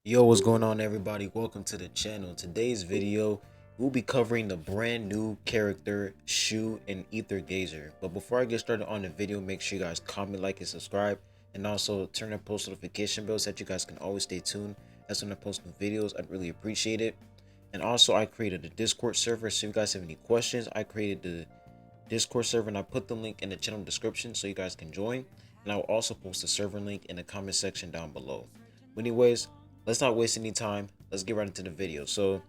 Yo, what's going on, everybody? Welcome to the channel. Today's video, we'll be covering the brand new character Shu in Ether Gazer. But before I get started on the video, make sure you guys comment, like, and subscribe, and also turn on post notification bells so that you guys can always stay tuned as when I post new videos. I'd really appreciate it. And also, I created a Discord server, so if you guys have any questions, I created the Discord server and I put the link in the channel description so you guys can join. And I will also post the server link in the comment section down below. But anyways, let's not waste any time. Let's get right into the video. So,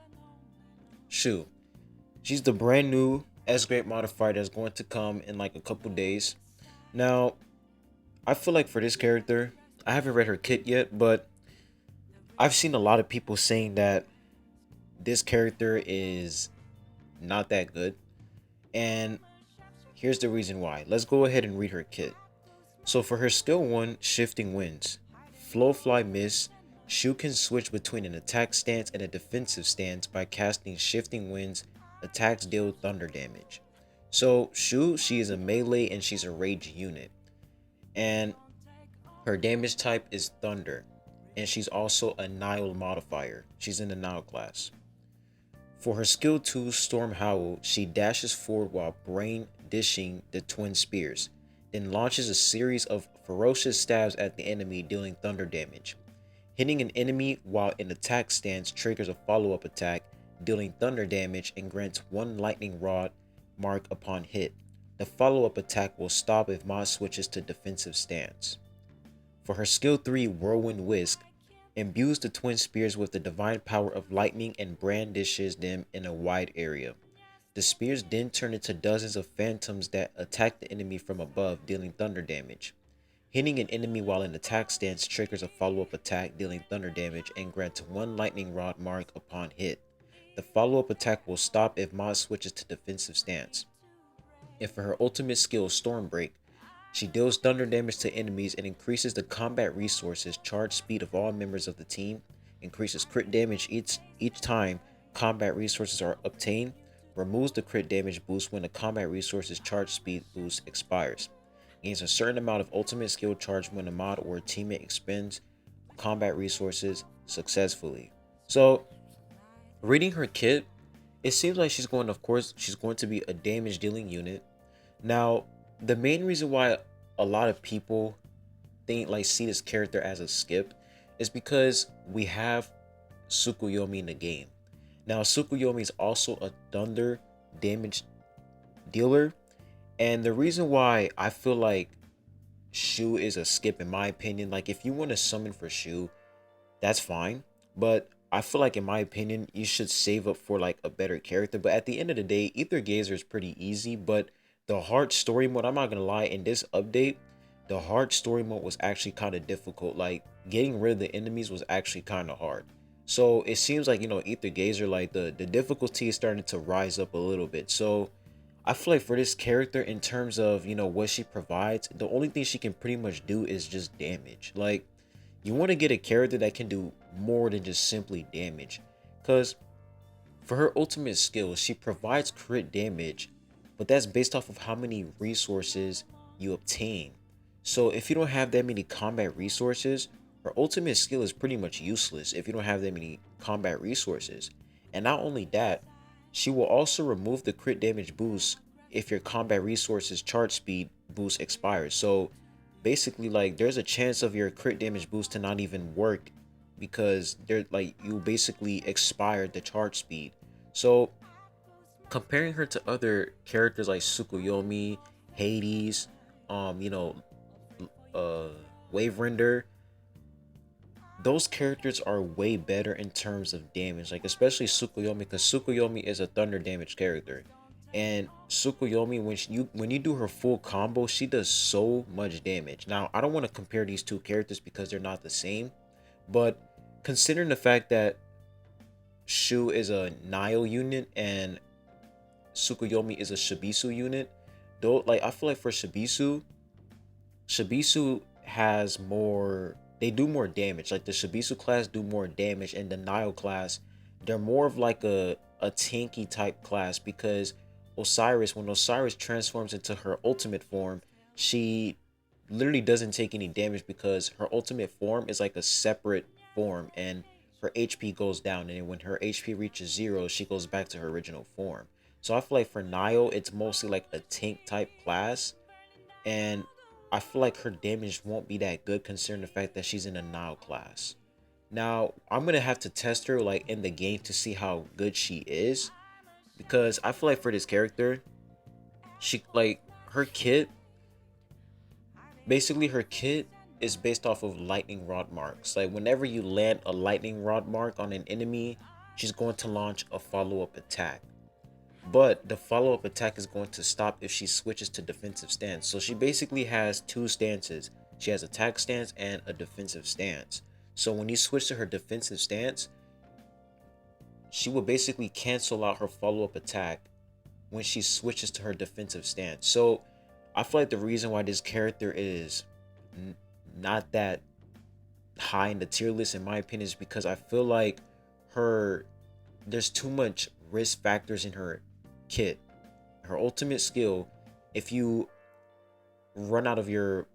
Shu, she's the brand new S grade modifier that's going to come in like a couple days. Now, I feel like for this character, I haven't read her kit yet, but I've seen a lot of people saying that this character is not that good. And here's the reason why. Let's go ahead and read her kit. So for her skill 1, Shifting Winds, Flow Fly Miss, Shu can switch between an attack stance and a defensive stance by casting Shifting Winds. Attacks deal thunder damage. So Shu, she is a melee and she's a rage unit. And her damage type is thunder. And she's also a Nile modifier. She's in the Nile class. For her skill 2, Storm Howl, she dashes forward while brain dishing the twin spears, then launches a series of ferocious stabs at the enemy, dealing thunder damage. Hitting an enemy while in attack stance triggers a follow-up attack, dealing thunder damage and grants 1 lightning rod mark upon hit. The follow-up attack will stop if Mod switches to defensive stance. For her skill 3, Whirlwind Whisk, imbues the twin spears with the divine power of lightning and brandishes them in a wide area. The spears then turn into dozens of phantoms that attack the enemy from above, dealing thunder damage. Hitting an enemy while in attack stance triggers a follow-up attack, dealing thunder damage, and grants 1 lightning rod mark upon hit. The follow-up attack will stop if Mod switches to defensive stance. And for her ultimate skill, Stormbreak, she deals thunder damage to enemies and increases the combat resources charge speed of all members of the team, increases crit damage each time combat resources are obtained, removes the crit damage boost when the combat resources charge speed boost expires, gains a certain amount of ultimate skill charge when a mod or a teammate expends combat resources successfully. So, reading her kit, it seems like she's going to be a damage dealing unit. Now, the main reason why a lot of people see this character as a skip is because we have Tsukuyomi in the game. Now, Tsukuyomi is also a thunder damage dealer, and the reason why I feel like Shu is a skip, in my opinion, like if you want to summon for Shu, that's fine, but I feel like in my opinion you should save up for like a better character. But at the end of the day, Ether Gazer is pretty easy, but the hard story mode, I'm not gonna lie, in this update the hard story mode was actually kind of difficult. Like getting rid of the enemies was actually kind of hard. So it seems like, Ether Gazer, like the difficulty is starting to rise up a little bit. So I feel like for this character, in terms of, what she provides, the only thing she can pretty much do is just damage. Like, you want to get a character that can do more than just simply damage. Because for her ultimate skill, she provides crit damage, but that's based off of how many resources you obtain. So if you don't have that many combat resources, her ultimate skill is pretty much useless if you don't have that many combat resources. And not only that, she will also remove the crit damage boost if your combat resources charge speed boost expires. So basically, like, there's a chance of your crit damage boost to not even work because they're like, you basically expired the charge speed. So comparing her to other characters like Tsukuyomi, Hades, um, you know, uh, Wave Render, those characters are way better in terms of damage. Like especially Tsukuyomi, because Tsukuyomi is a thunder damage character, and Tsukuyomi, when you do her full combo, she does so much damage. Now I don't want to compare these two characters because they're not the same, but considering the fact that Shu is a Nile unit and Tsukuyomi is a Shibisu unit, though, like I feel like for Shibisu has more, they do more damage. Like the Shibisu class do more damage, and the Nile class, they're more of like a tanky type class because Osiris, when Osiris transforms into her ultimate form, she literally doesn't take any damage because her ultimate form is like a separate form, and her HP goes down, and when her HP reaches 0, she goes back to her original form. So I feel like for Nio, it's mostly like a tank type class, and I feel like her damage won't be that good considering the fact that she's in a Nile class. Now, I'm gonna have to test her like in the game to see how good she is, because I feel like for this character, she like her kit, basically her kit is based off of lightning rod marks. Like whenever you land a lightning rod mark on an enemy, she's going to launch a follow-up attack. But the follow-up attack is going to stop if she switches to defensive stance. So she basically has two stances. She has attack stance and a defensive stance. So when you switch to her defensive stance, she will basically cancel out her follow-up attack when she switches to her defensive stance. So I feel like the reason why this character is not that high in the tier list, in my opinion, is because I feel like her there's too much risk factors in her kit. Her ultimate skill, if you run out of your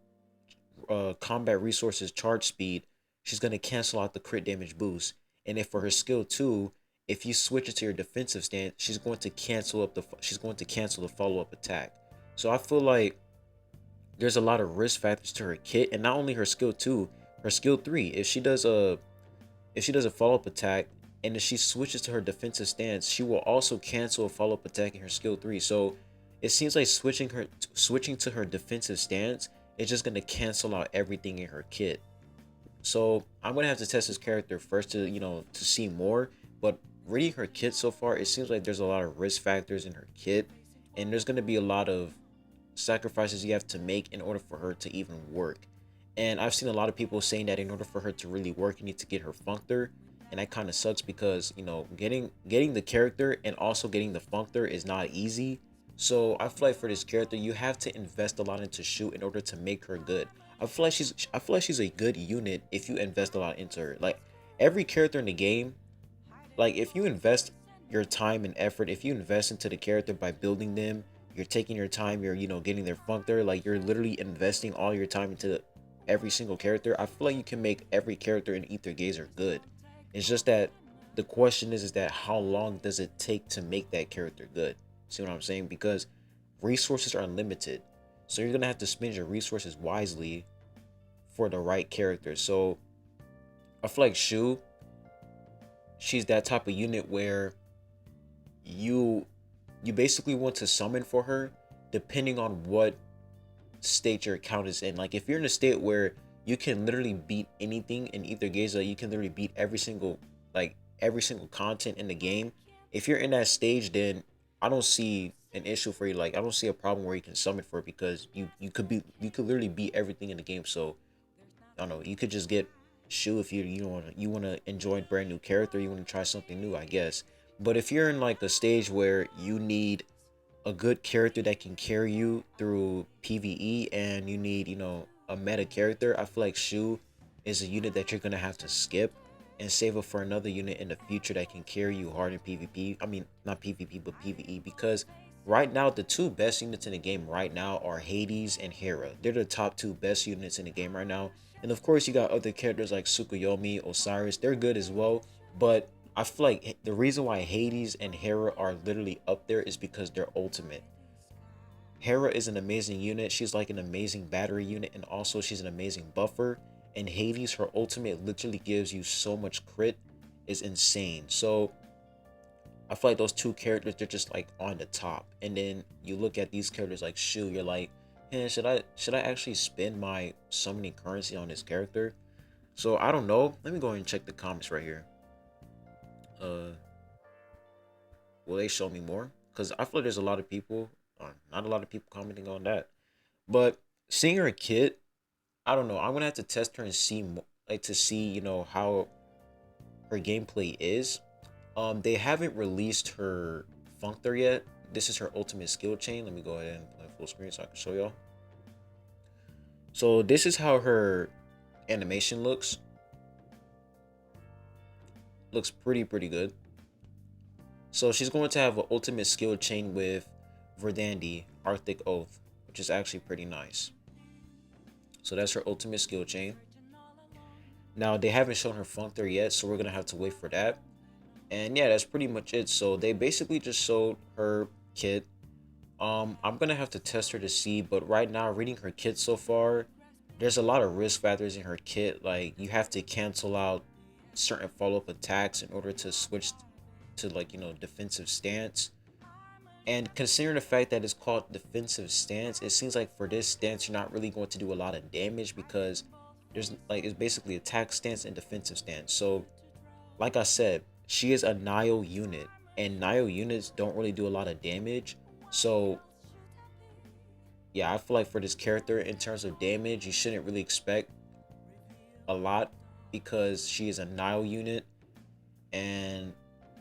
combat resources charge speed, she's going to cancel out the crit damage boost. And if for her skill 2, if you switch it to your defensive stance, she's going to cancel the follow-up attack. So I feel like there's a lot of risk factors to her kit, and not only her skill 2, her skill 3, if she does a follow-up attack and if she switches to her defensive stance, she will also cancel a follow-up attack in her skill 3. So it seems like switching to her defensive stance is just going to cancel out everything in her kit. So I'm going to have to test this character first to, to see more. But reading her kit so far, it seems like there's a lot of risk factors in her kit, and there's going to be a lot of sacrifices you have to make in order for her to even work. And I've seen a lot of people saying that in order for her to really work, you need to get her Functor. And that kind of sucks because, getting the character and also getting the Functor is not easy. So I feel like for this character, you have to invest a lot into Shu in order to make her good. I feel like she's a good unit if you invest a lot into her. Like every character in the game, like if you invest your time and effort, if you invest into the character by building them, you're taking your time, you're getting their Functor, like you're literally investing all your time into every single character. I feel like you can make every character in Aethergazer good. It's just that the question is that how long does it take to make that character good? See what I'm saying? Because resources are unlimited, so you're gonna have to spend your resources wisely for the right character. So I feel like Shu, she's that type of unit where you basically want to summon for her depending on what state your account is in. Like if you're in a state where you can literally beat anything in Aethergazer, you can literally beat every single content in the game. If you're in that stage, then I don't see an issue for you. Like I don't see a problem where you can summon for it, because you could literally beat everything in the game. So I don't know, you could just get Shu if you want to enjoy a brand new character, you want to try something new, I guess. But if you're in like a stage where you need a good character that can carry you through PvE, and you need, a meta character, I feel like Shu is a unit that you're gonna have to skip and save up for another unit in the future that can carry you hard in PvP. I mean, not PvP, but PvE, because right now the two best units in the game right now are Hades and Hera. They're the top two best units in the game right now. And of course, you got other characters like Tsukuyomi, Osiris. They're good as well, but I feel like the reason why Hades and Hera are literally up there is because they're ultimate. Hera is an amazing unit. She's like an amazing battery unit, and also she's an amazing buffer. And Hades, her ultimate literally gives you so much crit, is insane. So I feel like those two characters, they're just like on the top. And then you look at these characters like Shu, you're like, man, should I actually spend my summoning currency on this character? So I don't know. Let me go ahead and check the comments right here. Will they show me more? Because I feel like there's a lot of people, not a lot of people commenting on that. But seeing her kit, I don't know. I'm gonna have to test her and see, to see, how her gameplay is. They haven't released her Functor yet. This is her ultimate skill chain. Let me go ahead and play full screen so I can show y'all. So this is how her animation looks. Looks pretty good. So she's going to have an ultimate skill chain with Verdandi, Arctic Oath, which is actually pretty nice. So that's her ultimate skill chain. Now they haven't shown her functor yet, so we're gonna have to wait for that. And yeah, that's pretty much it. So they basically just showed her kit. I'm gonna have to test her to see, but right now, reading her kit so far, there's a lot of risk factors in her kit. Like you have to cancel out certain follow-up attacks in order to switch to, like, defensive stance. And considering the fact that it's called defensive stance, it seems like for this stance you're not really going to do a lot of damage, because there's like it's basically attack stance and defensive stance. So like I said, she is a Nio unit, and Nio units don't really do a lot of damage. So yeah, I feel like for this character, in terms of damage, you shouldn't really expect a lot, because she is a Nio unit. And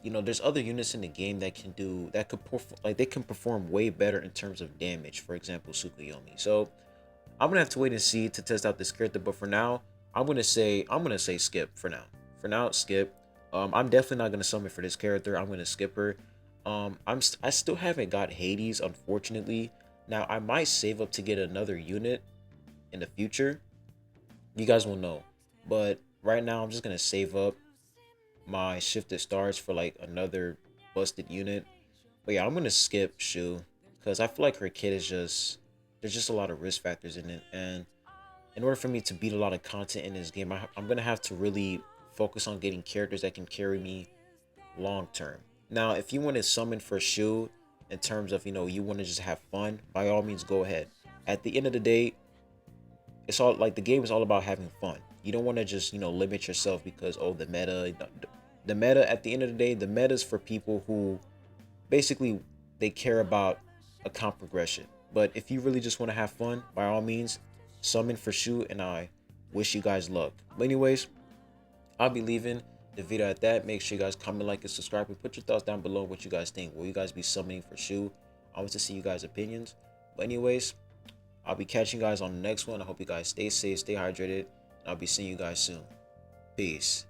there's other units in the game that can do that could perform, like they can perform way better in terms of damage. For example, Tsukuyomi. So I'm gonna have to wait and see to test out this character, but for now, I'm gonna say skip for now. For now, skip. I'm definitely not gonna summon for this character. I'm gonna skip her. I still haven't got Hades, unfortunately. Now I might save up to get another unit in the future. You guys will know, but right now I'm just gonna save up my shifted stars for like another busted unit. But yeah, I'm gonna skip Shu, because I feel like her kit is just there's just a lot of risk factors in it, and in order for me to beat a lot of content in this game, I'm gonna have to really focus on getting characters that can carry me long term. Now, if you want to summon for Shu, in terms of you want to just have fun, by all means go ahead. At the end of the day, it's all like the game is all about having fun. You don't want to just limit yourself because, oh, the meta. The meta, at the end of the day, the meta is for people who basically they care about account progression. But if you really just want to have fun, by all means, summon for Shu, and I wish you guys luck. But anyways, I'll be leaving the video at that. Make sure you guys comment, like, and subscribe, and put your thoughts down below what you guys think. Will you guys be summoning for Shu? I want to see you guys' opinions. But anyways, I'll be catching you guys on the next one. I hope you guys stay safe, stay hydrated, and I'll be seeing you guys soon. Peace.